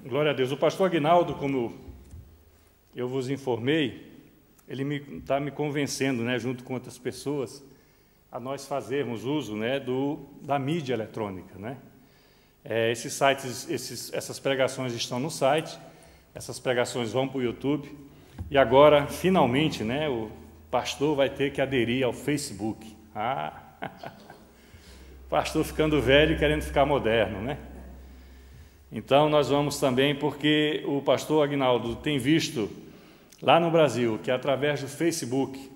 Glória a Deus. O pastor Aguinaldo, como eu vos informei, ele está me convencendo, né, junto com outras pessoas, a nós fazermos uso, né, da mídia eletrônica, né? Esses sites, essas pregações estão no site, essas pregações vão para o YouTube, e agora, finalmente, né, o pastor vai ter que aderir ao Facebook. Pastor ficando velho e querendo ficar moderno, né? Então, nós vamos também, porque o pastor Aguinaldo tem visto lá no Brasil que, através do Facebook,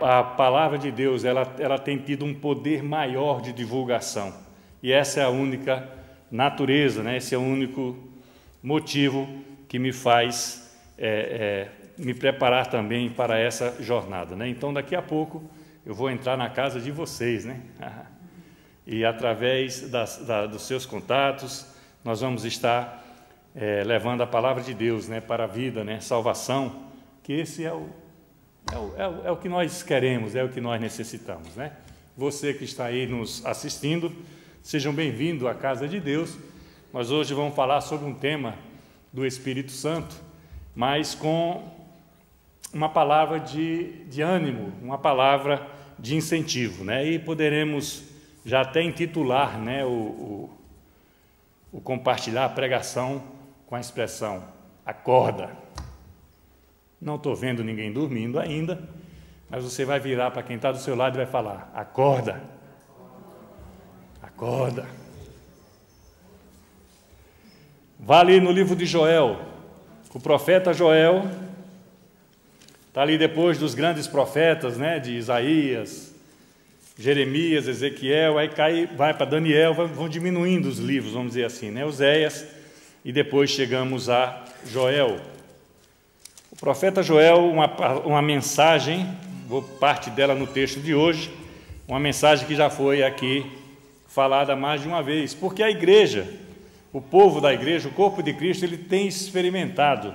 a palavra de Deus ela tem tido um poder maior de divulgação. E essa é a única natureza, né? Esse é o único motivo que me faz me preparar também para essa jornada, né? Então, daqui a pouco, eu vou entrar na casa de vocês, né? E, através dos seus contatos, nós vamos estar levando a palavra de Deus, né, para a vida, né, salvação, que esse é o que nós queremos, é o que nós necessitamos, né? Você que está aí nos assistindo, sejam bem-vindos à casa de Deus. Nós hoje vamos falar sobre um tema do Espírito Santo, mas com uma palavra de ânimo, uma palavra de incentivo, né? E poderemos já até intitular, né, o compartilhar a pregação com a expressão acorda. Não estou vendo ninguém dormindo ainda, mas você vai virar para quem está do seu lado e vai falar: acorda, acorda. Vá ali no livro de Joel, o profeta Joel está ali depois dos grandes profetas, né, de Isaías, Jeremias, Ezequiel, aí vai para Daniel, vão diminuindo os livros, vamos dizer assim, né? Oséias, e depois chegamos a Joel. O profeta Joel, uma mensagem, vou parte dela no texto de hoje, uma mensagem que já foi aqui falada mais de uma vez, porque a igreja, o povo da igreja, o corpo de Cristo, ele tem experimentado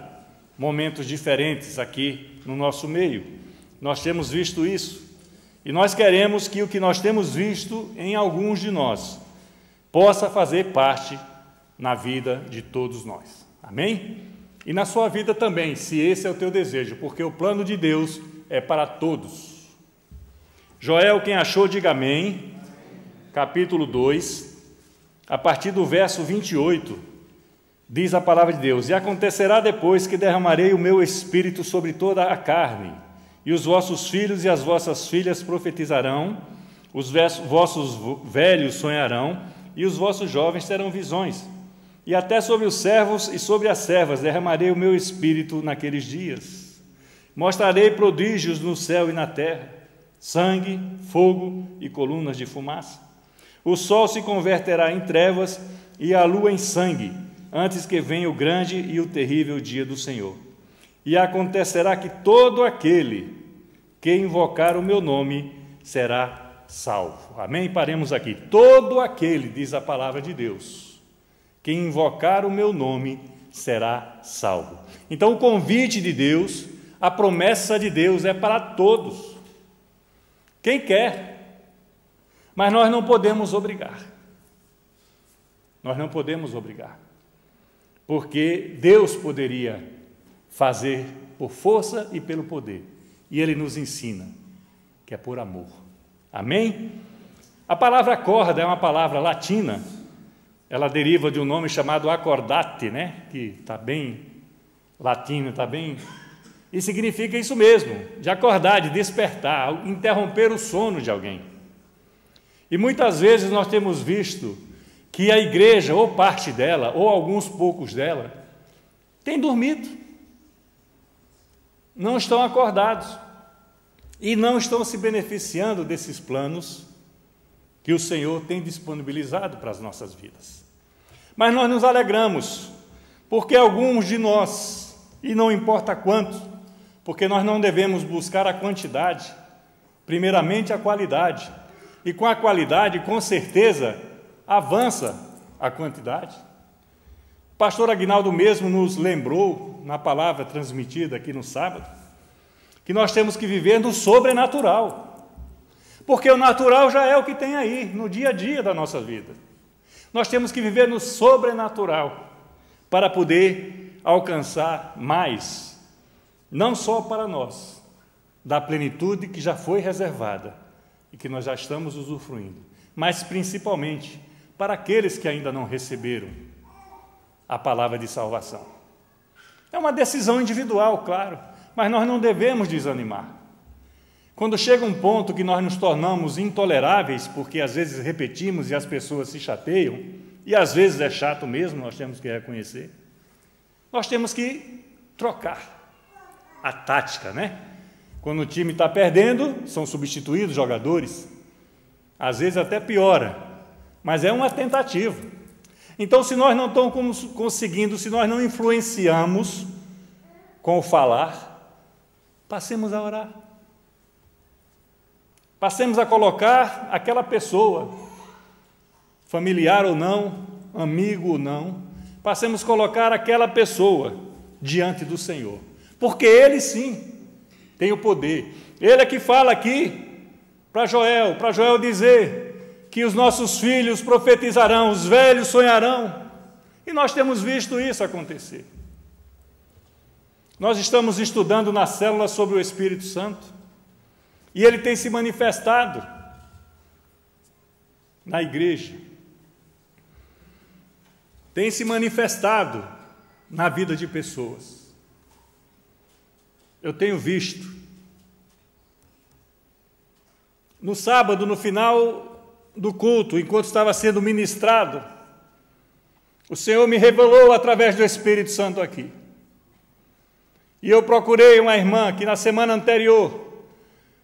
momentos diferentes aqui no nosso meio. Nós temos visto isso. E nós queremos que o que nós temos visto em alguns de nós possa fazer parte na vida de todos nós. Amém? E na sua vida também, se esse é o teu desejo, porque o plano de Deus é para todos. Joel, quem achou, diga amém. Capítulo 2, a partir do verso 28, diz a palavra de Deus: E acontecerá depois que derramarei o meu espírito sobre toda a carne, e os vossos filhos e as vossas filhas profetizarão, os vossos velhos sonharão, e os vossos jovens terão visões. E até sobre os servos e sobre as servas derramarei o meu espírito naqueles dias. Mostrarei prodígios no céu e na terra, sangue, fogo e colunas de fumaça. O sol se converterá em trevas e a lua em sangue, antes que venha o grande e o terrível dia do Senhor. E acontecerá que todo aquele que invocar o meu nome será salvo. Amém? Paremos aqui. Todo aquele, diz a palavra de Deus, que invocar o meu nome será salvo. Então, o convite de Deus, a promessa de Deus é para todos. Quem quer, mas nós não podemos obrigar. Nós não podemos obrigar, porque Deus poderia fazer por força e pelo poder, e Ele nos ensina que é por amor. Amém? A palavra acorda é uma palavra latina, ela deriva de um nome chamado acordate, né? Que está bem latino, está bem... E significa isso mesmo, de acordar, de despertar, interromper o sono de alguém. E muitas vezes nós temos visto que a igreja, ou parte dela, ou alguns poucos dela, tem dormido. Não estão acordados e não estão se beneficiando desses planos que o Senhor tem disponibilizado para as nossas vidas. Mas nós nos alegramos, porque alguns de nós, e não importa quanto, porque nós não devemos buscar a quantidade, primeiramente a qualidade, e com a qualidade, com certeza, avança a quantidade. O pastor Aguinaldo mesmo nos lembrou, na palavra transmitida aqui no sábado, que nós temos que viver no sobrenatural, porque o natural já é o que tem aí, no dia a dia da nossa vida. Nós temos que viver no sobrenatural, para poder alcançar mais, não só para nós, da plenitude que já foi reservada e que nós já estamos usufruindo, mas principalmente para aqueles que ainda não receberam a palavra de salvação. É uma decisão individual, claro, mas nós não devemos desanimar. Quando chega um ponto que nós nos tornamos intoleráveis, porque às vezes repetimos e as pessoas se chateiam, e às vezes é chato mesmo, nós temos que reconhecer, nós temos que trocar a tática, né? Quando o time está perdendo, são substituídos jogadores, às vezes até piora, mas é uma tentativa. Então, se nós não estamos conseguindo, se nós não influenciamos com o falar, passemos a orar. Passemos a colocar aquela pessoa, familiar ou não, amigo ou não, passemos a colocar aquela pessoa diante do Senhor, porque Ele sim tem o poder. Ele é que fala aqui para Joel dizer que os nossos filhos profetizarão, os velhos sonharão, e nós temos visto isso acontecer. Nós estamos estudando na célula sobre o Espírito Santo, e ele tem se manifestado na igreja, tem se manifestado na vida de pessoas. Eu tenho visto. No sábado, no final do culto, enquanto estava sendo ministrado, o Senhor me revelou através do Espírito Santo aqui. E eu procurei uma irmã que na semana anterior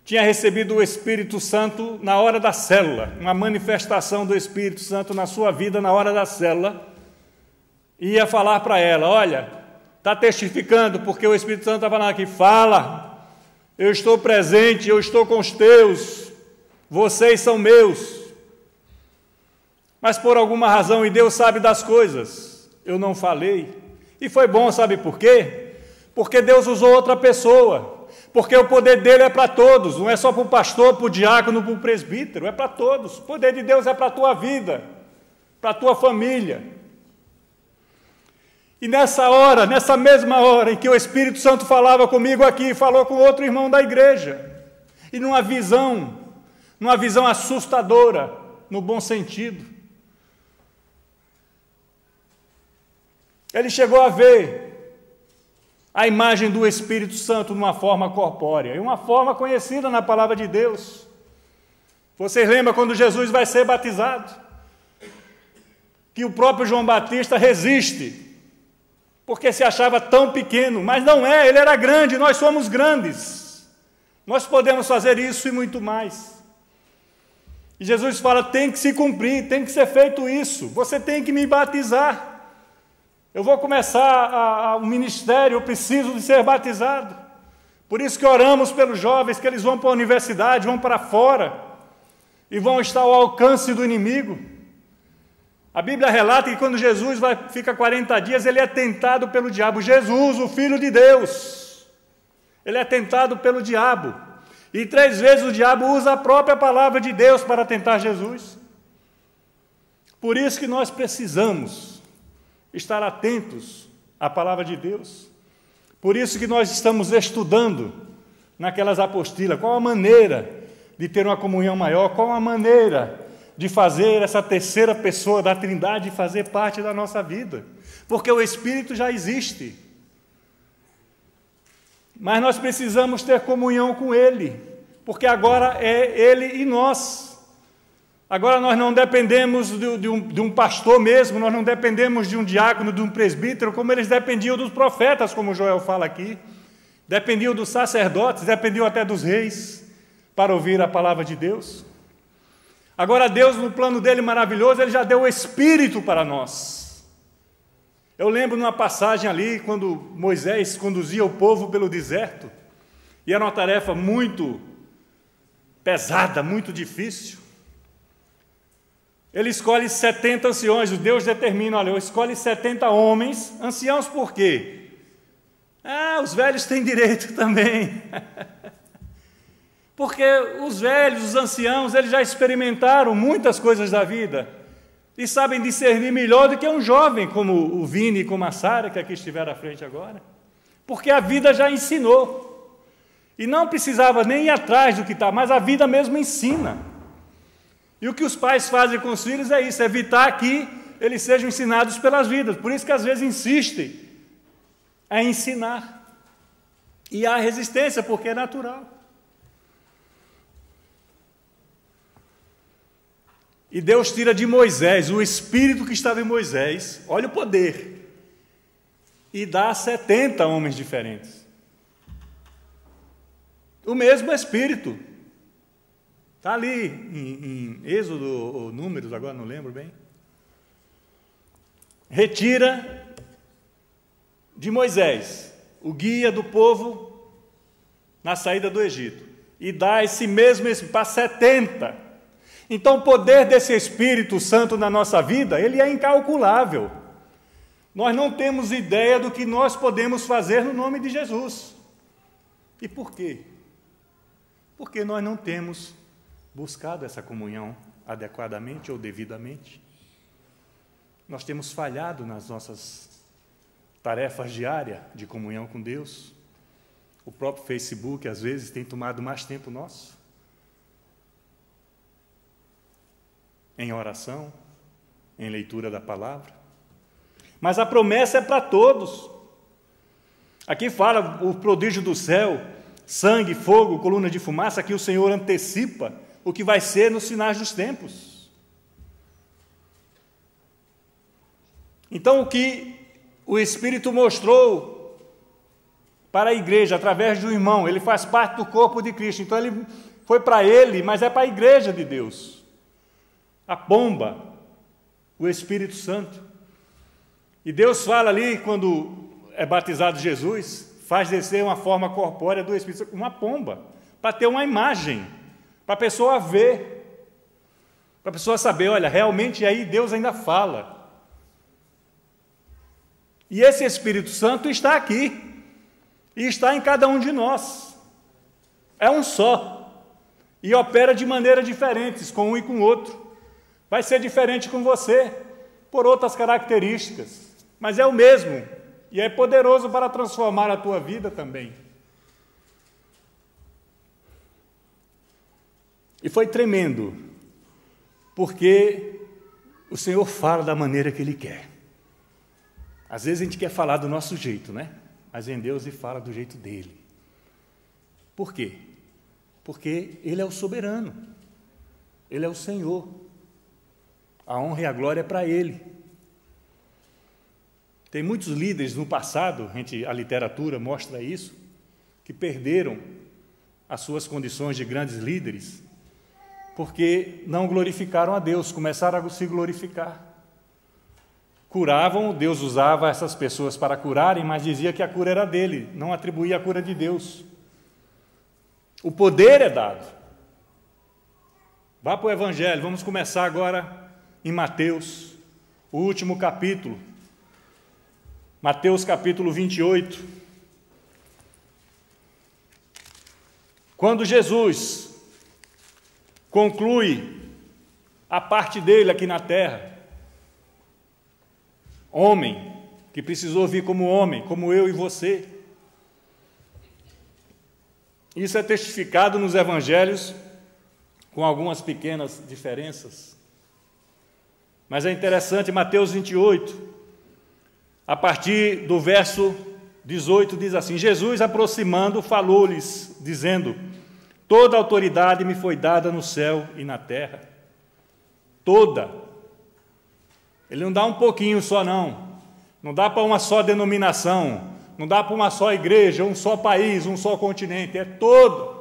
tinha recebido o Espírito Santo na hora da célula, uma manifestação do Espírito Santo na sua vida na hora da célula, e ia falar para ela: olha, está testificando, porque o Espírito Santo está falando aqui, fala, eu estou presente, eu estou com os teus, vocês são meus. Mas por alguma razão, e Deus sabe das coisas, eu não falei, e foi bom, sabe por quê? Porque Deus usou outra pessoa, porque o poder dele é para todos, não é só para o pastor, para o diácono, para o presbítero, é para todos. O poder de Deus é para a tua vida, para a tua família. E nessa hora, nessa mesma hora em que o Espírito Santo falava comigo aqui, falou com outro irmão da igreja, e numa visão assustadora, no bom sentido, ele chegou a ver a imagem do Espírito Santo numa forma corpórea, e uma forma conhecida na palavra de Deus. Vocês lembram quando Jesus vai ser batizado? Que o próprio João Batista resiste, porque se achava tão pequeno, mas não é, ele era grande, nós somos grandes. Nós podemos fazer isso e muito mais. E Jesus fala, tem que se cumprir, tem que ser feito isso, você tem que me batizar. Eu vou começar o ministério, eu preciso de ser batizado. Por isso que oramos pelos jovens, que eles vão para a universidade, vão para fora, e vão estar ao alcance do inimigo. A Bíblia relata que quando Jesus fica 40 dias, ele é tentado pelo diabo. Jesus, o Filho de Deus, ele é tentado pelo diabo. E 3 vezes o diabo usa a própria palavra de Deus para tentar Jesus. Por isso que nós precisamos estar atentos à palavra de Deus. Por isso que nós estamos estudando naquelas apostilas, qual a maneira de ter uma comunhão maior, qual a maneira de fazer essa terceira pessoa da Trindade fazer parte da nossa vida, porque o Espírito já existe, mas nós precisamos ter comunhão com Ele, porque agora é Ele e nós. Agora nós não dependemos de um pastor mesmo, nós não dependemos de um diácono, de um presbítero, como eles dependiam dos profetas, como Joel fala aqui, dependiam dos sacerdotes, dependiam até dos reis, para ouvir a palavra de Deus. Agora Deus, no plano dele maravilhoso, ele já deu o Espírito para nós. Eu lembro numa passagem ali, quando Moisés conduzia o povo pelo deserto, e era uma tarefa muito pesada, muito difícil. Ele escolhe 70 anciões, Deus determina, olha, eu escolho 70 homens, anciãos por quê? Os velhos têm direito também. Porque os velhos, os anciãos, eles já experimentaram muitas coisas da vida. e sabem discernir melhor do que um jovem como o Vini e como a Sara, que aqui estiveram à frente agora, porque a vida já ensinou, e não precisava nem ir atrás do que está, mas a vida mesmo ensina. E o que os pais fazem com os filhos é isso, evitar que eles sejam ensinados pelas vidas, por isso que às vezes insistem a ensinar, e há resistência, porque é natural. E Deus tira de Moisés o espírito que estava em Moisés, olha o poder, e dá a 70 homens diferentes. O mesmo espírito. Está ali em Êxodo ou Números, agora não lembro bem. Retira de Moisés o guia do povo na saída do Egito e dá esse mesmo espírito para 70. Então, o poder desse Espírito Santo na nossa vida, ele é incalculável. Nós não temos ideia do que nós podemos fazer no nome de Jesus. E por quê? Porque nós não temos buscado essa comunhão adequadamente ou devidamente. Nós temos falhado nas nossas tarefas diárias de comunhão com Deus. O próprio Facebook, às vezes, tem tomado mais tempo nosso. Em oração, em leitura da palavra. Mas a promessa é para todos. Aqui fala o prodígio do céu, sangue, fogo, coluna de fumaça, que o Senhor antecipa o que vai ser nos finais dos tempos. Então, o que o Espírito mostrou para a igreja, através do irmão, ele faz parte do corpo de Cristo, então ele foi para ele, mas é para a igreja de Deus. A pomba, o Espírito Santo. E Deus fala ali, quando é batizado Jesus, faz descer uma forma corpórea do Espírito Santo, uma pomba, para ter uma imagem, para a pessoa ver, para a pessoa saber, olha, realmente aí Deus ainda fala. E esse Espírito Santo está aqui, e está em cada um de nós. É um só, e opera de maneiras diferentes, com um e com o outro. Vai ser diferente com você, por outras características, mas é o mesmo, e é poderoso para transformar a tua vida também. E foi tremendo, porque o Senhor fala da maneira que Ele quer. Às vezes a gente quer falar do nosso jeito, né? Mas em Deus Ele fala do jeito dEle. Por quê? Porque Ele é o soberano, Ele é o Senhor. A honra e a glória é para Ele. Tem muitos líderes no passado, a literatura mostra isso, que perderam as suas condições de grandes líderes, porque não glorificaram a Deus, começaram a se glorificar. Curavam, Deus usava essas pessoas para curarem, mas dizia que a cura era dele, não atribuía a cura de Deus. O poder é dado. Vá para o Evangelho, vamos começar agora em Mateus, o último capítulo, Mateus capítulo 28. Quando Jesus conclui a parte dele aqui na terra, homem, que precisou vir como homem, como eu e você. Isso é testificado nos evangelhos, com algumas pequenas diferenças. Mas é interessante, Mateus 28, a partir do verso 18, diz assim: Jesus, aproximando, falou-lhes, dizendo: toda autoridade me foi dada no céu e na terra. Toda. Ele não dá um pouquinho só, não. Não dá para uma só denominação, não dá para uma só igreja, um só país, um só continente, é todo.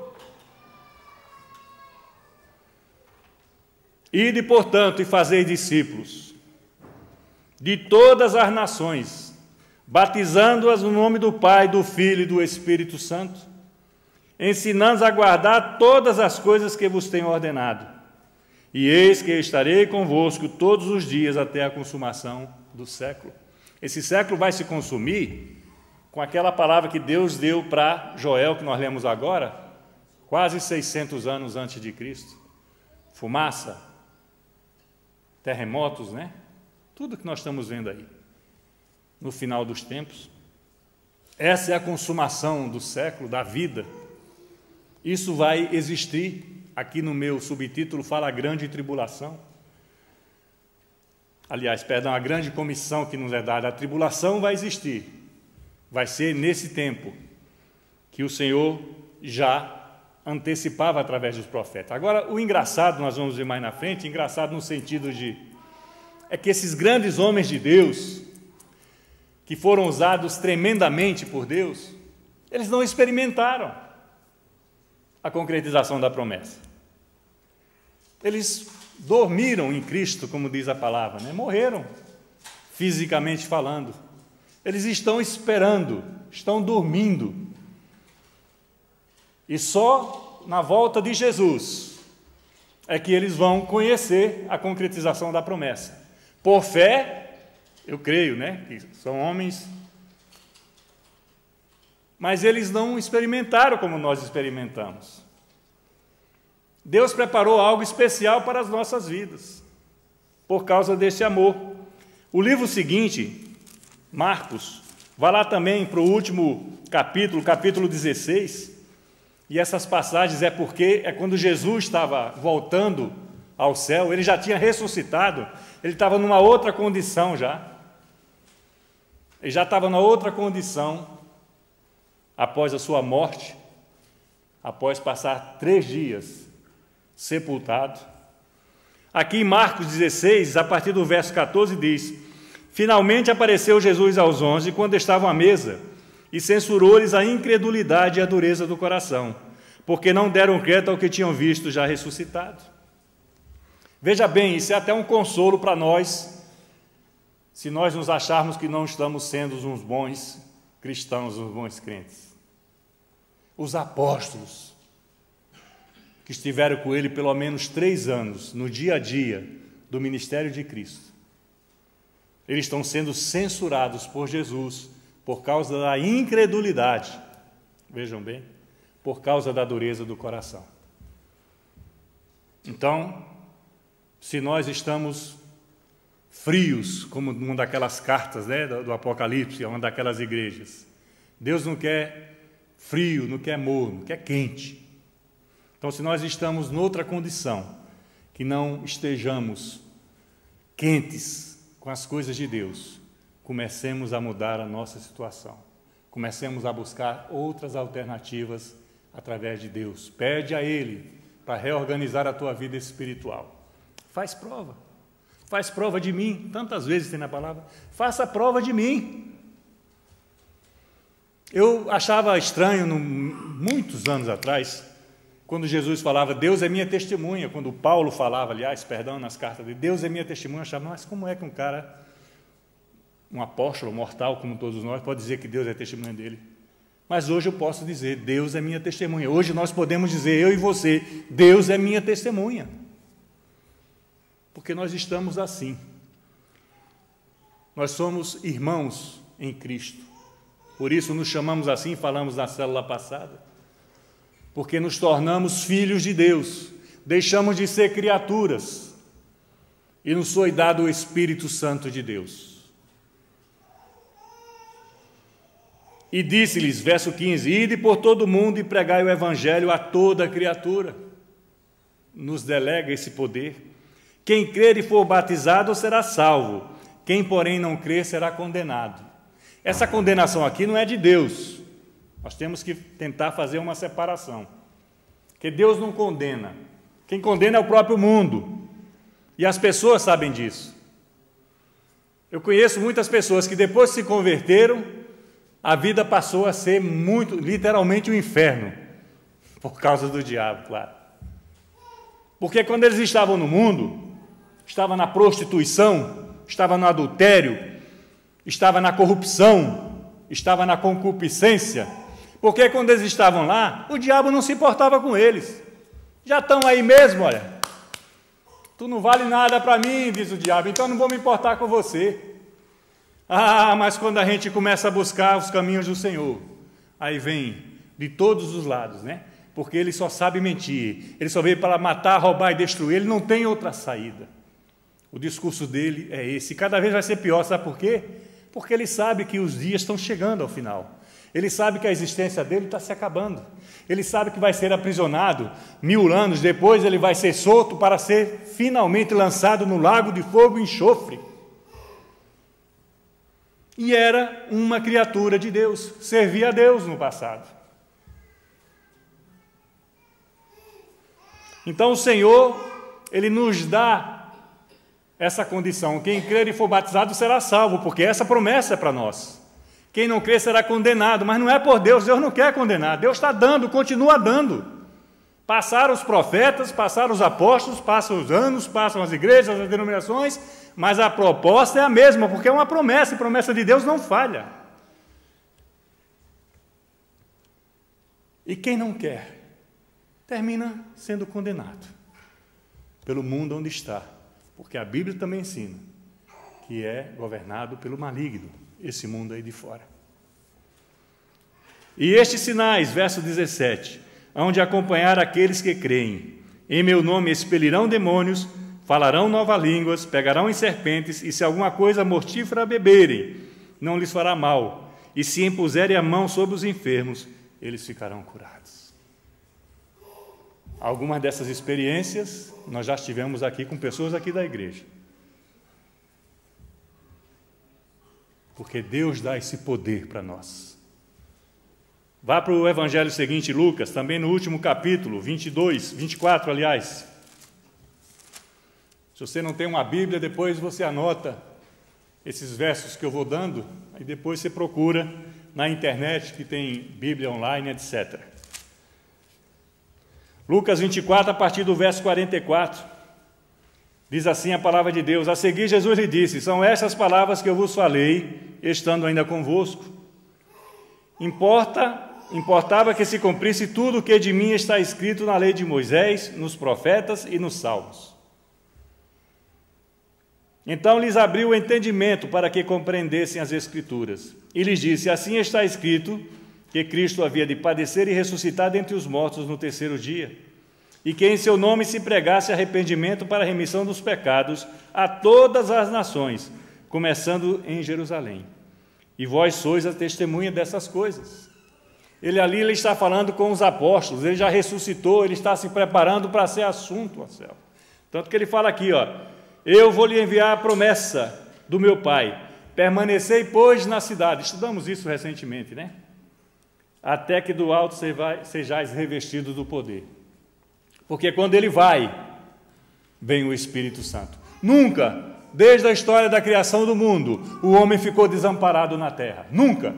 Ide, portanto, e fazei discípulos de todas as nações, batizando-as no nome do Pai, do Filho e do Espírito Santo, ensinando-os a guardar todas as coisas que vos tenho ordenado. E eis que eu estarei convosco todos os dias até a consumação do século. Esse século vai se consumir com aquela palavra que Deus deu para Joel, que nós lemos agora, quase 600 anos antes de Cristo. Fumaça, terremotos, né? Tudo que nós estamos vendo aí, no final dos tempos. Essa é a consumação do século, da vida. Isso vai existir. Aqui no meu subtítulo fala a grande tribulação. Aliás, perdão, a grande comissão que nos é dada. A tribulação vai existir. Vai ser nesse tempo que o Senhor já antecipava através dos profetas. Agora, o engraçado, nós vamos ver mais na frente, engraçado no sentido é que esses grandes homens de Deus, que foram usados tremendamente por Deus, eles não experimentaram a concretização da promessa. Eles dormiram em Cristo, como diz a palavra, né? Morreram, fisicamente falando. Eles estão esperando, estão dormindo. E só na volta de Jesus é que eles vão conhecer a concretização da promessa. Por fé, eu creio, né, que são homens, mas eles não experimentaram como nós experimentamos. Deus preparou algo especial para as nossas vidas, por causa desse amor. O livro seguinte, Marcos, vai lá também para o último capítulo, capítulo 16, e essas passagens é quando Jesus estava voltando ao céu, ele já tinha ressuscitado, ele estava numa outra condição já. Ele já estava na outra condição, após a sua morte, após passar 3 dias sepultado. Aqui em Marcos 16, a partir do verso 14, diz: finalmente apareceu Jesus aos 11, quando estavam à mesa, e censurou-lhes a incredulidade e a dureza do coração, porque não deram crédito ao que tinham visto já ressuscitado. Veja bem, isso é até um consolo para nós, se nós nos acharmos que não estamos sendo uns bons cristãos, uns bons crentes. Os apóstolos, que estiveram com ele pelo menos 3 anos, no dia a dia do ministério de Cristo, eles estão sendo censurados por Jesus por causa da incredulidade, vejam bem, por causa da dureza do coração. Então, se nós estamos frios, como uma daquelas cartas, né, do Apocalipse, uma daquelas igrejas, Deus não quer frio, não quer morno, quer quente. Então, se nós estamos noutra condição, que não estejamos quentes com as coisas de Deus, comecemos a mudar a nossa situação. Comecemos a buscar outras alternativas através de Deus. Pede a Ele para reorganizar a tua vida espiritual. Faz prova de mim. Tantas vezes tem na palavra, faça prova de mim. Eu achava estranho, muitos anos atrás, quando Jesus falava, Deus é minha testemunha, quando Paulo falava, nas cartas dele, Deus é minha testemunha, eu achava, mas como é que um cara, um apóstolo mortal como todos nós, pode dizer que Deus é testemunha dele? Mas hoje eu posso dizer, Deus é minha testemunha. Hoje nós podemos dizer, eu e você, Deus é minha testemunha. Porque nós estamos assim. Nós somos irmãos em Cristo. Por isso nos chamamos assim, falamos na célula passada. Porque nos tornamos filhos de Deus. Deixamos de ser criaturas. E nos foi dado o Espírito Santo de Deus. E disse-lhes, verso 15, ide por todo o mundo e pregai o evangelho a toda criatura. Nos delega esse poder. Quem crer e for batizado será salvo. Quem, porém, não crer será condenado. Essa condenação aqui não é de Deus. Nós temos que tentar fazer uma separação. Porque Deus não condena. Quem condena é o próprio mundo. E as pessoas sabem disso. Eu conheço muitas pessoas que depois que se converteram, a vida passou a ser literalmente um inferno, por causa do diabo, claro. Porque quando eles estavam no mundo, estavam na prostituição, estavam no adultério, estavam na corrupção, estavam na concupiscência, porque quando eles estavam lá, o diabo não se importava com eles. Já estão aí mesmo, olha. Tu não vale nada para mim, diz o diabo, então não vou me importar com você. Ah, mas quando a gente começa a buscar os caminhos do Senhor, aí vem de todos os lados, né? Porque ele só sabe mentir, ele só veio para matar, roubar e destruir, ele não tem outra saída. O discurso dele é esse. E cada vez vai ser pior, sabe por quê? Porque ele sabe que os dias estão chegando ao final. Ele sabe que a existência dele está se acabando. Ele sabe que vai ser aprisionado 1000 anos, depois ele vai ser solto para ser finalmente lançado no lago de fogo e enxofre. E era uma criatura de Deus, servia a Deus no passado. Então o Senhor, Ele nos dá essa condição. Quem crer e for batizado será salvo, porque essa promessa é para nós. Quem não crer será condenado, mas não é por Deus, Deus não quer condenar, Deus está dando, continua dando. Passaram os profetas, passaram os apóstolos, passam os anos, passam as igrejas, as denominações, mas a proposta é a mesma, porque é uma promessa, e promessa de Deus não falha. E quem não quer, termina sendo condenado pelo mundo onde está, porque a Bíblia também ensina que é governado pelo maligno, esse mundo aí de fora. E estes sinais, verso 17, hão de acompanhar aqueles que creem. Em meu nome expelirão demônios, falarão novas línguas, pegarão em serpentes, e se alguma coisa mortífera beberem, não lhes fará mal. E se impuserem a mão sobre os enfermos, eles ficarão curados. Algumas dessas experiências nós já estivemos aqui com pessoas aqui da igreja. Porque Deus dá esse poder para nós. Vá para o evangelho seguinte, Lucas, também no último capítulo, 24, aliás. Se você não tem uma Bíblia, depois você anota esses versos que eu vou dando, e depois você procura na internet, que tem Bíblia online, etc. Lucas 24, a partir do verso 44, diz assim a palavra de Deus: a seguir Jesus lhe disse, são estas palavras que eu vos falei, estando ainda convosco. Importava que se cumprisse tudo o que de mim está escrito na lei de Moisés, nos profetas e nos salmos. Então lhes abriu o entendimento para que compreendessem as Escrituras. E lhes disse, assim está escrito, que Cristo havia de padecer e ressuscitar dentre os mortos no terceiro dia, e que em seu nome se pregasse arrependimento para a remissão dos pecados a todas as nações, começando em Jerusalém. E vós sois a testemunha dessas coisas. Ele está falando com os apóstolos, ele já ressuscitou, ele está se preparando para ser assunto ao céu. Tanto que ele fala aqui, eu vou lhe enviar a promessa do meu Pai, permanecei, pois, na cidade. Estudamos isso recentemente, né? Até que do alto sejais revestidos do poder. Porque quando ele vai, vem o Espírito Santo. Nunca, desde a história da criação do mundo, o homem ficou desamparado na terra. Nunca.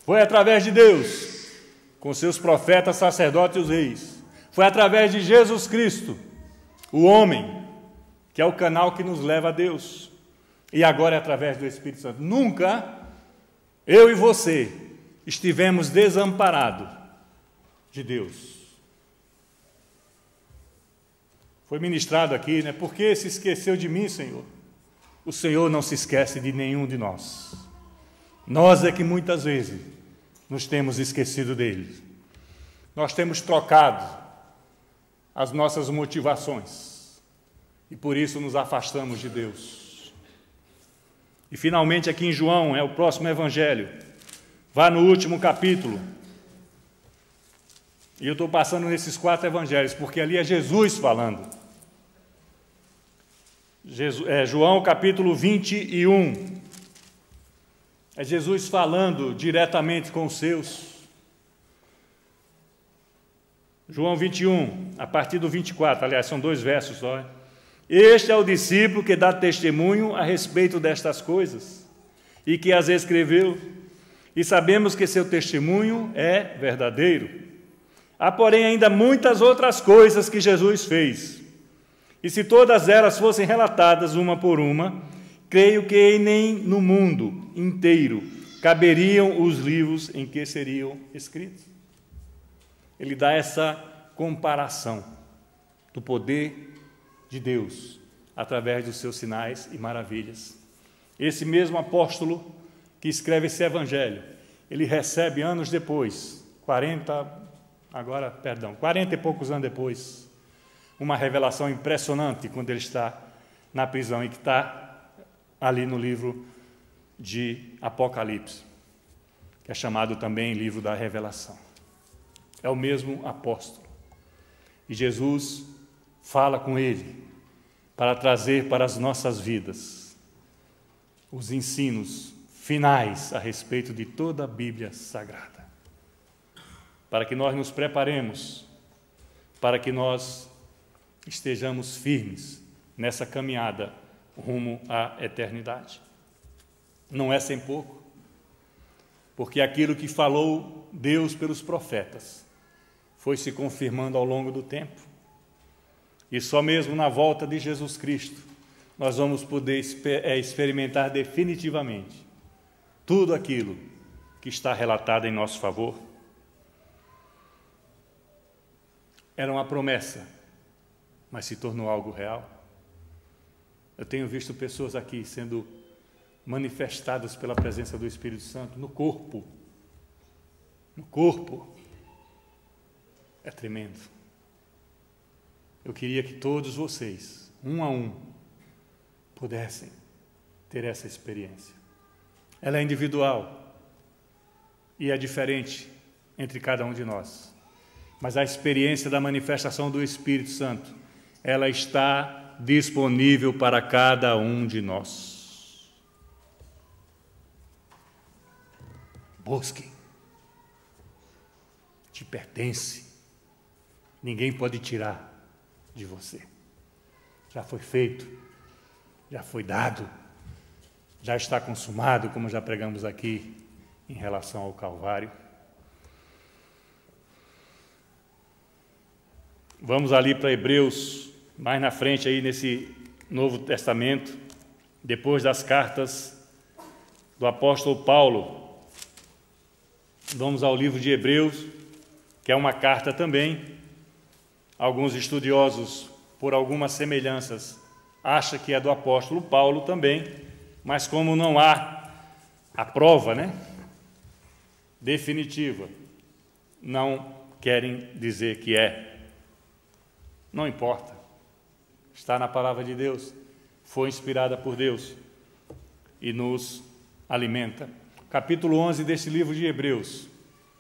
Foi através de Deus, com seus profetas, sacerdotes e os reis. Foi através de Jesus Cristo, o homem, que é o canal que nos leva a Deus. E agora é através do Espírito Santo. Nunca eu e você estivemos desamparados de Deus. Foi ministrado aqui, né? Por que se esqueceu de mim, Senhor? O Senhor não se esquece de nenhum de nós. Nós é que muitas vezes nos temos esquecido dele. Nós temos trocado as nossas motivações e por isso nos afastamos de Deus. E finalmente aqui em João, é o próximo evangelho, vá no último capítulo. E eu estou passando nesses 4 evangelhos, porque ali é Jesus falando. João capítulo 21. É Jesus falando diretamente com os seus. João 21, a partir do 24, aliás, são 2 versos só. Este é o discípulo que dá testemunho a respeito destas coisas, e que as escreveu, e sabemos que seu testemunho é verdadeiro. Há, porém, ainda muitas outras coisas que Jesus fez, e se todas elas fossem relatadas uma por uma, creio que nem no mundo inteiro caberiam os livros em que seriam escritos. Ele dá essa comparação do poder de Deus através dos seus sinais e maravilhas. Esse mesmo apóstolo que escreve esse evangelho, ele recebe anos depois, 40 e poucos anos depois, uma revelação impressionante quando ele está na prisão e que está ali no livro de Apocalipse, que é chamado também livro da revelação. É o mesmo apóstolo. E Jesus fala com ele para trazer para as nossas vidas os ensinos finais a respeito de toda a Bíblia Sagrada, para que nós nos preparemos, para que nós estejamos firmes nessa caminhada rumo à eternidade. Não é sem pouco, porque aquilo que falou Deus pelos profetas foi se confirmando ao longo do tempo. E só mesmo na volta de Jesus Cristo nós vamos poder experimentar definitivamente tudo aquilo que está relatado em nosso favor. Era uma promessa, mas se tornou algo real. Eu tenho visto pessoas aqui sendo manifestadas pela presença do Espírito Santo no corpo. No corpo. É tremendo. Eu queria que todos vocês, um a um, pudessem ter essa experiência. Ela é individual e é diferente entre cada um de nós. Mas a experiência da manifestação do Espírito Santo, ela está disponível para cada um de nós. Busquem. Te pertence. Ninguém pode tirar de você. Já foi feito, já foi dado, já está consumado, como já pregamos aqui em relação ao Calvário. Vamos ali para Hebreus, mais na frente aí nesse Novo Testamento, depois das cartas do apóstolo Paulo. Vamos ao livro de Hebreus, que é uma carta também. Alguns estudiosos, por algumas semelhanças, acham que é do apóstolo Paulo também, mas como não há a prova, definitiva, não querem dizer que é. Não importa. Está na palavra de Deus, foi inspirada por Deus e nos alimenta. Capítulo 11 desse livro de Hebreus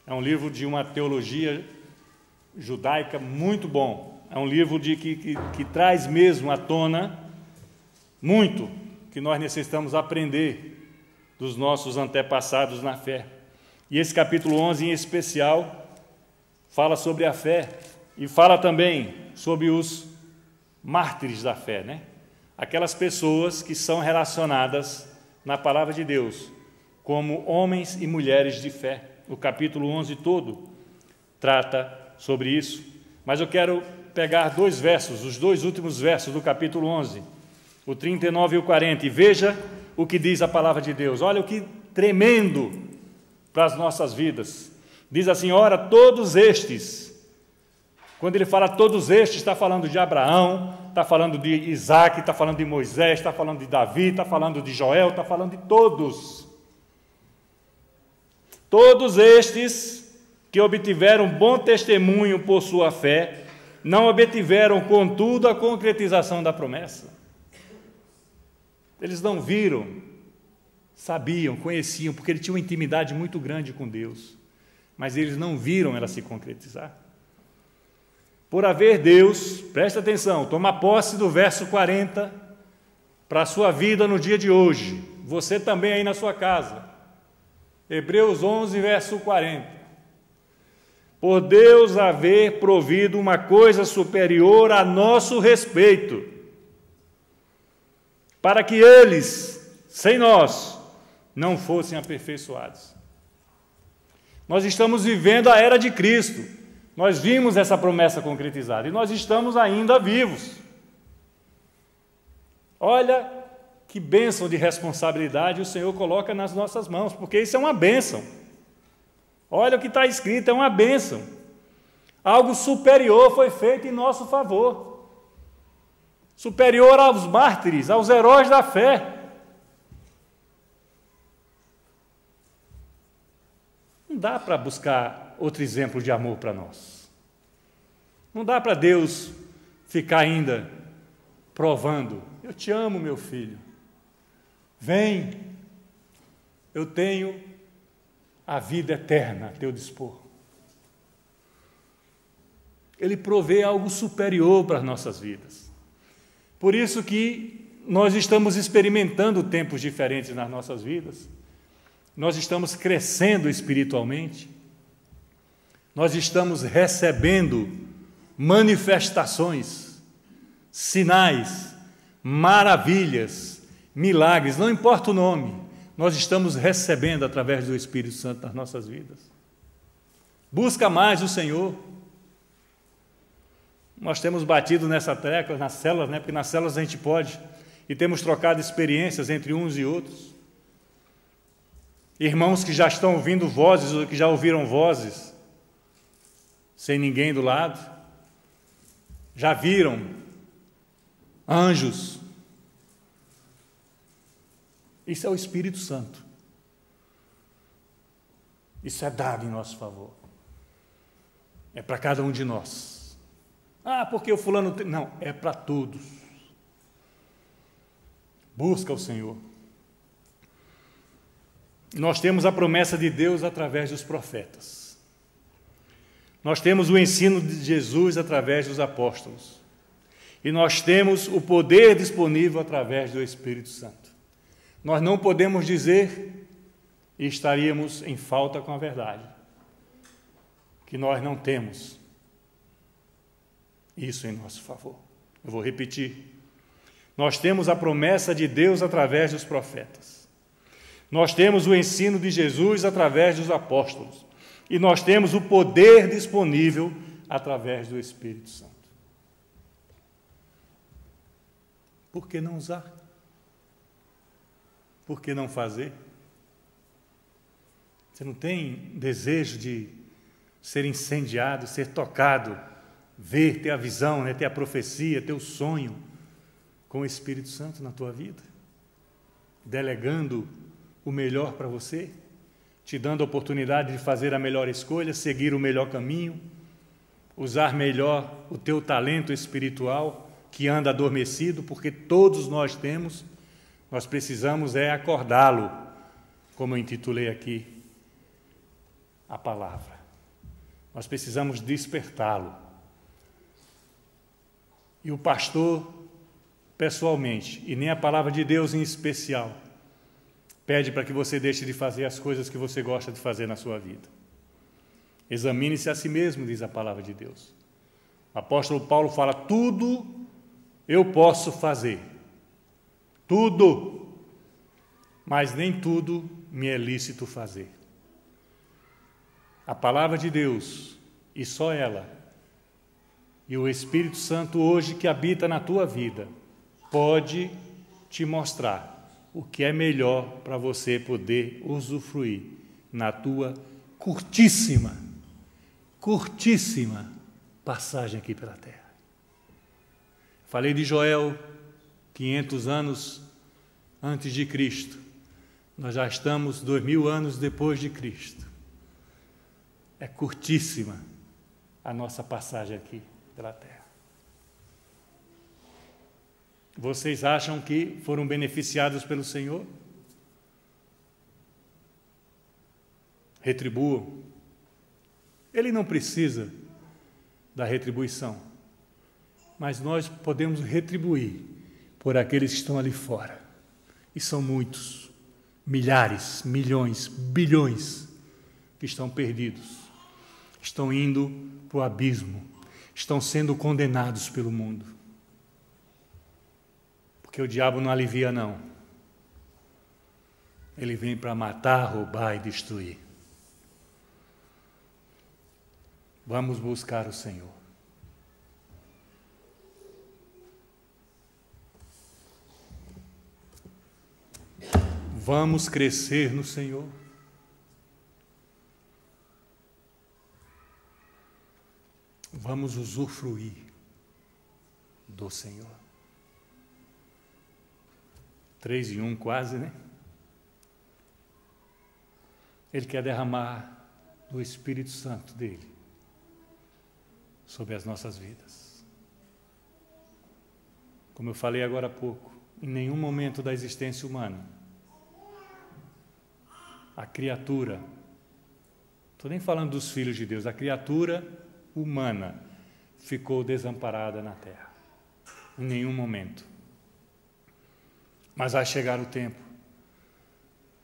é um livro de uma teologia judaica muito bom. É um livro que traz mesmo à tona muito que nós necessitamos aprender dos nossos antepassados na fé. E esse capítulo 11 em especial fala sobre a fé e fala também sobre os mártires da fé, Aquelas pessoas que são relacionadas na palavra de Deus como homens e mulheres de fé. O capítulo 11 todo trata sobre isso, mas eu quero pegar dois versos, os dois últimos versos do capítulo 11, o 39 e o 40, e veja o que diz a palavra de Deus. Olha o que tremendo para as nossas vidas. Diz assim: ora, todos estes, quando ele fala todos estes, está falando de Abraão, está falando de Isaac, está falando de Moisés, está falando de Davi, está falando de Joel, está falando de todos. Todos estes que obtiveram bom testemunho por sua fé, não obtiveram, contudo, a concretização da promessa. Eles não viram, sabiam, conheciam, porque eles tinham uma intimidade muito grande com Deus, mas eles não viram ela se concretizar. Por haver Deus, presta atenção, toma posse do verso 40 para a sua vida no dia de hoje, você também aí na sua casa. Hebreus 11, verso 40. Por Deus haver provido uma coisa superior a nosso respeito, para que eles, sem nós, não fossem aperfeiçoados. Nós estamos vivendo a era de Cristo. Nós vimos essa promessa concretizada e nós estamos ainda vivos. Olha que bênção de responsabilidade o Senhor coloca nas nossas mãos, porque isso é uma bênção. Olha o que está escrito, é uma bênção. Algo superior foi feito em nosso favor. Superior aos mártires, aos heróis da fé. Não dá para buscar outro exemplo de amor para nós. Não dá para Deus ficar ainda provando. Eu te amo, meu filho. Vem, eu tenho a vida eterna a teu dispor. Ele provê algo superior para as nossas vidas. Por isso que nós estamos experimentando tempos diferentes nas nossas vidas. Nós estamos crescendo espiritualmente. Nós estamos recebendo manifestações, sinais, maravilhas, milagres, não importa o nome, nós estamos recebendo através do Espírito Santo nas nossas vidas. Busca mais o Senhor. Nós temos batido nessa tecla nas células, né? Porque nas células a gente pode, e temos trocado experiências entre uns e outros. Irmãos que já estão ouvindo vozes, ou que já ouviram vozes, sem ninguém do lado, já viram anjos. Isso é o Espírito Santo. Isso é dado em nosso favor. É para cada um de nós. Ah, porque o fulano tem... Não, é para todos. Busca o Senhor. Nós temos a promessa de Deus através dos profetas. Nós temos o ensino de Jesus através dos apóstolos. E nós temos o poder disponível através do Espírito Santo. Nós não podemos dizer, e estaríamos em falta com a verdade, que nós não temos isso em nosso favor. Eu vou repetir. Nós temos a promessa de Deus através dos profetas. Nós temos o ensino de Jesus através dos apóstolos. E nós temos o poder disponível através do Espírito Santo. Por que não usar? Por que não fazer? Você não tem desejo de ser incendiado, ser tocado, ver, ter a visão, né, ter a profecia, ter o sonho com o Espírito Santo na tua vida? Delegando o melhor para você? Te dando a oportunidade de fazer a melhor escolha, seguir o melhor caminho, usar melhor o teu talento espiritual que anda adormecido, porque todos nós temos, nós precisamos acordá-lo, como eu intitulei aqui a palavra. Nós precisamos despertá-lo. E o pastor, pessoalmente, e nem a palavra de Deus em especial, pede para que você deixe de fazer as coisas que você gosta de fazer na sua vida. Examine-se a si mesmo, diz a palavra de Deus. O apóstolo Paulo fala, tudo eu posso fazer. Tudo. Mas nem tudo me é lícito fazer. A palavra de Deus, e só ela, e o Espírito Santo hoje que habita na tua vida, pode te mostrar o que é melhor para você poder usufruir na tua curtíssima passagem aqui pela terra. Falei de Joel, 500 anos antes de Cristo. Nós já estamos 2000 anos depois de Cristo. É curtíssima a nossa passagem aqui pela terra. Vocês acham que foram beneficiados pelo Senhor? Retribuam. Ele não precisa da retribuição, mas nós podemos retribuir por aqueles que estão ali fora. E são muitos, milhares, milhões, bilhões que estão perdidos, estão indo para o abismo, estão sendo condenados pelo mundo. Porque o diabo não alivia, não. Ele vem para matar, roubar e destruir. Vamos buscar o Senhor. Vamos crescer no Senhor. Vamos usufruir do Senhor. 3 em 1 quase, né? Ele quer derramar o Espírito Santo dele sobre as nossas vidas. como eu falei agora há pouco, em nenhum momento da existência humana, a criatura, estou nem falando dos filhos de Deus, a criatura humana ficou desamparada na terra. Em nenhum momento. Mas vai chegar o tempo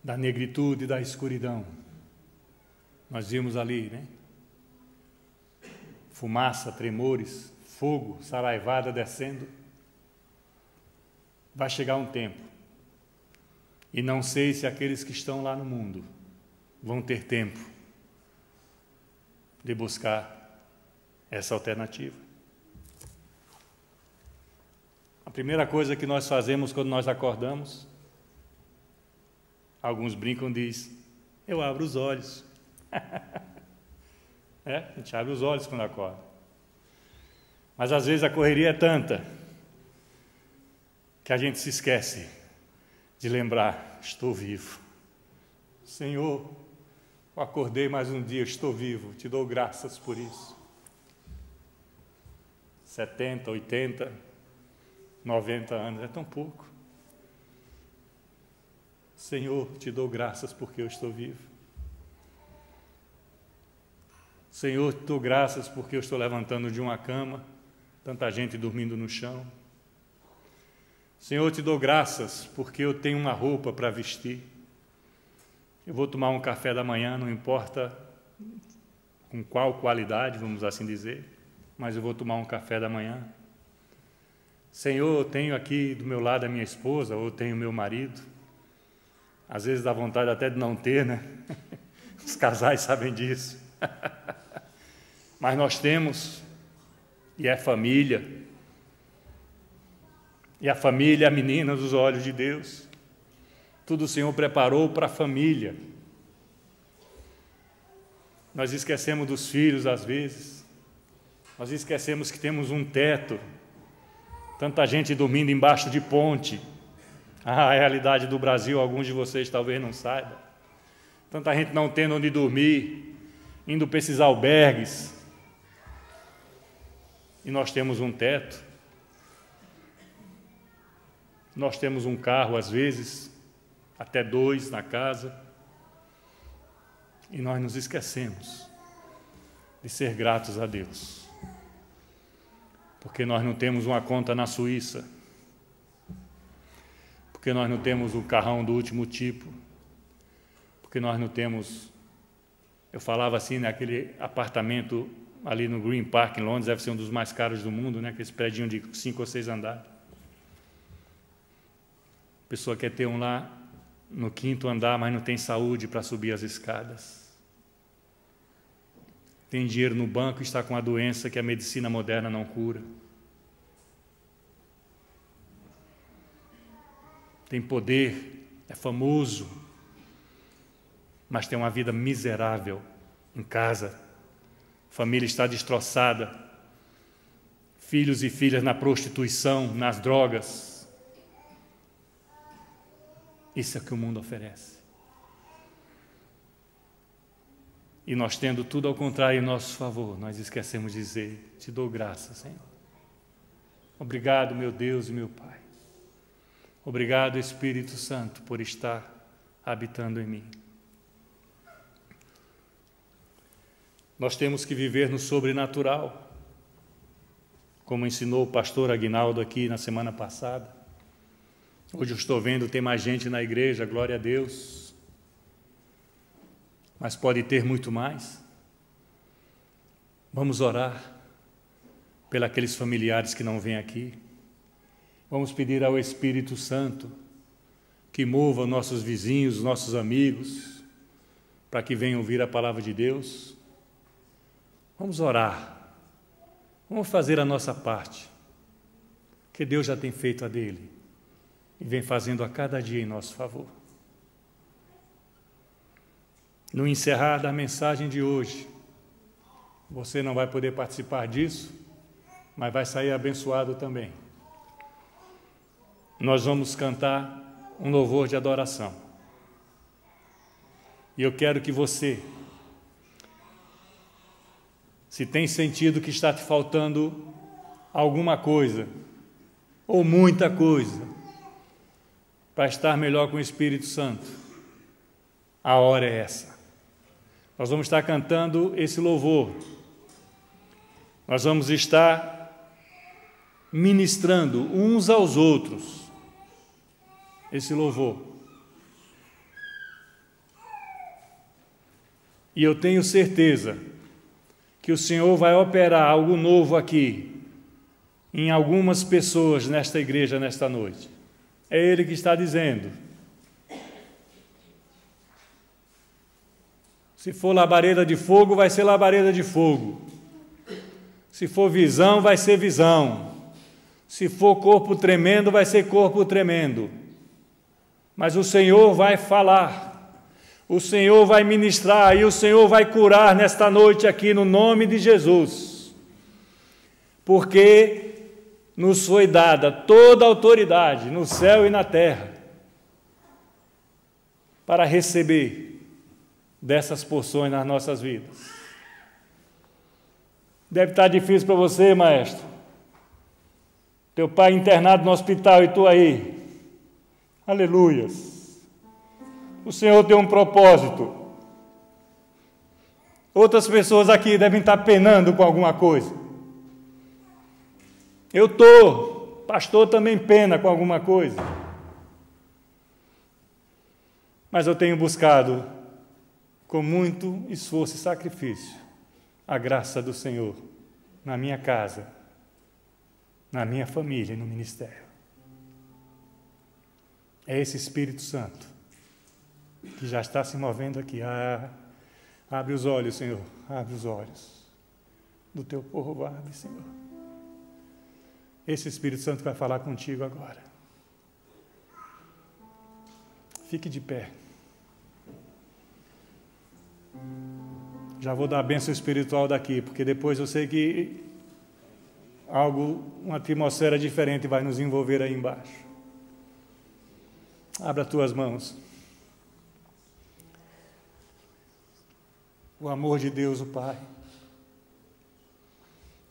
da negritude e da escuridão. Nós vimos ali, né? Fumaça, tremores, fogo, saraivada descendo. Vai chegar um tempo. E não sei se aqueles que estão lá no mundo vão ter tempo de buscar essa alternativa. A primeira coisa que nós fazemos quando nós acordamos, alguns brincam e dizem, eu abro os olhos. A gente abre os olhos quando acorda. Mas às vezes a correria é tanta que a gente se esquece de lembrar, estou vivo. Senhor, eu acordei mais um dia, estou vivo, te dou graças por isso. 70, 80, 90 anos, é tão pouco. Senhor, te dou graças porque eu estou vivo. Senhor, te dou graças porque eu estou levantando de uma cama, tanta gente dormindo no chão. Senhor, te dou graças porque eu tenho uma roupa para vestir. Eu vou tomar um café da manhã, não importa com qual qualidade, vamos assim dizer, mas eu vou tomar um café da manhã. Senhor, eu tenho aqui do meu lado a minha esposa, ou tenho meu marido. Às vezes dá vontade até de não ter, né? Os casais sabem disso. Mas nós temos, e é família. E a família é a menina dos olhos de Deus. Tudo o Senhor preparou para a família. Nós esquecemos dos filhos às vezes. Nós esquecemos que temos um teto. Tanta gente dormindo embaixo de ponte. A realidade do Brasil, alguns de vocês talvez não saibam. Tanta gente não tendo onde dormir, indo para esses albergues. E nós temos um teto. Nós temos um carro, às vezes, até 2 na casa. E nós nos esquecemos de ser gratos a Deus. Porque nós não temos uma conta na Suíça, porque nós não temos o carrão do último tipo, porque nós não temos, eu falava assim, né, aquele apartamento ali no Green Park, em Londres, deve ser um dos mais caros do mundo, né, aquele prédio de 5 ou 6 andares. A pessoa quer ter um lá no 5º andar, mas não tem saúde para subir as escadas. Tem dinheiro no banco e está com a doença que a medicina moderna não cura. Tem poder, é famoso, mas tem uma vida miserável em casa. A família está destroçada. Filhos e filhas na prostituição, nas drogas. Isso é o que o mundo oferece. E nós tendo tudo ao contrário em nosso favor, nós esquecemos de dizer, te dou graças, Senhor. Obrigado, meu Deus e meu Pai. Obrigado, Espírito Santo, por estar habitando em mim. Nós temos que viver no sobrenatural, como ensinou o pastor Aguinaldo aqui na semana passada. Hoje eu estou vendo, tem mais gente na igreja, glória a Deus. Mas pode ter muito mais. Vamos orar pelos familiares que não vêm aqui. Vamos pedir ao Espírito Santo que mova nossos vizinhos, nossos amigos, para que venham ouvir a palavra de Deus. Vamos orar. Vamos fazer a nossa parte, que Deus já tem feito a dele e vem fazendo a cada dia em nosso favor. No encerrar da mensagem de hoje, você não vai poder participar disso, mas vai sair abençoado também. Nós vamos cantar um louvor de adoração. E eu quero que você, se tem sentido que está te faltando alguma coisa, ou muita coisa, para estar melhor com o Espírito Santo, a hora é essa. Nós vamos estar cantando esse louvor, nós vamos estar ministrando uns aos outros esse louvor. E eu tenho certeza que o Senhor vai operar algo novo aqui, em algumas pessoas nesta igreja, nesta noite. É Ele que está dizendo. Se for labareda de fogo, vai ser labareda de fogo. Se for visão, vai ser visão. Se for corpo tremendo, vai ser corpo tremendo. Mas o Senhor vai falar. O Senhor vai ministrar e o Senhor vai curar nesta noite aqui no nome de Jesus. Porque nos foi dada toda a autoridade no céu e na terra para receber dessas porções nas nossas vidas. Deve estar difícil para você, maestro. Teu pai internado no hospital e tu aí. Aleluias. O Senhor tem um propósito. Outras pessoas aqui devem estar penando com alguma coisa. Eu estou, pastor também pena com alguma coisa. Mas eu tenho buscado, com muito esforço e sacrifício, a graça do Senhor na minha casa, na minha família e no ministério. É esse Espírito Santo que já está se movendo aqui. Abre os olhos, Senhor, abre os olhos do teu povo, abre, Senhor. Esse Espírito Santo vai falar contigo agora. Fique de pé. Já vou dar a bênção espiritual daqui, porque depois eu sei que uma atmosfera diferente vai nos envolver aí embaixo. Abra as tuas mãos. O amor de Deus, o Pai,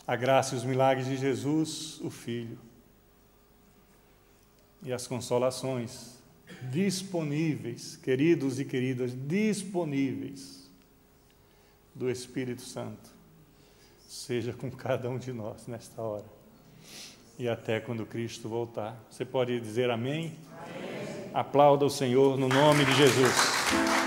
a graça e os milagres de Jesus, o Filho, e as consolações disponíveis, queridos e queridas, disponíveis do Espírito Santo, seja com cada um de nós nesta hora e até quando Cristo voltar. Você pode dizer amém? Amém. Aplauda o Senhor no nome de Jesus.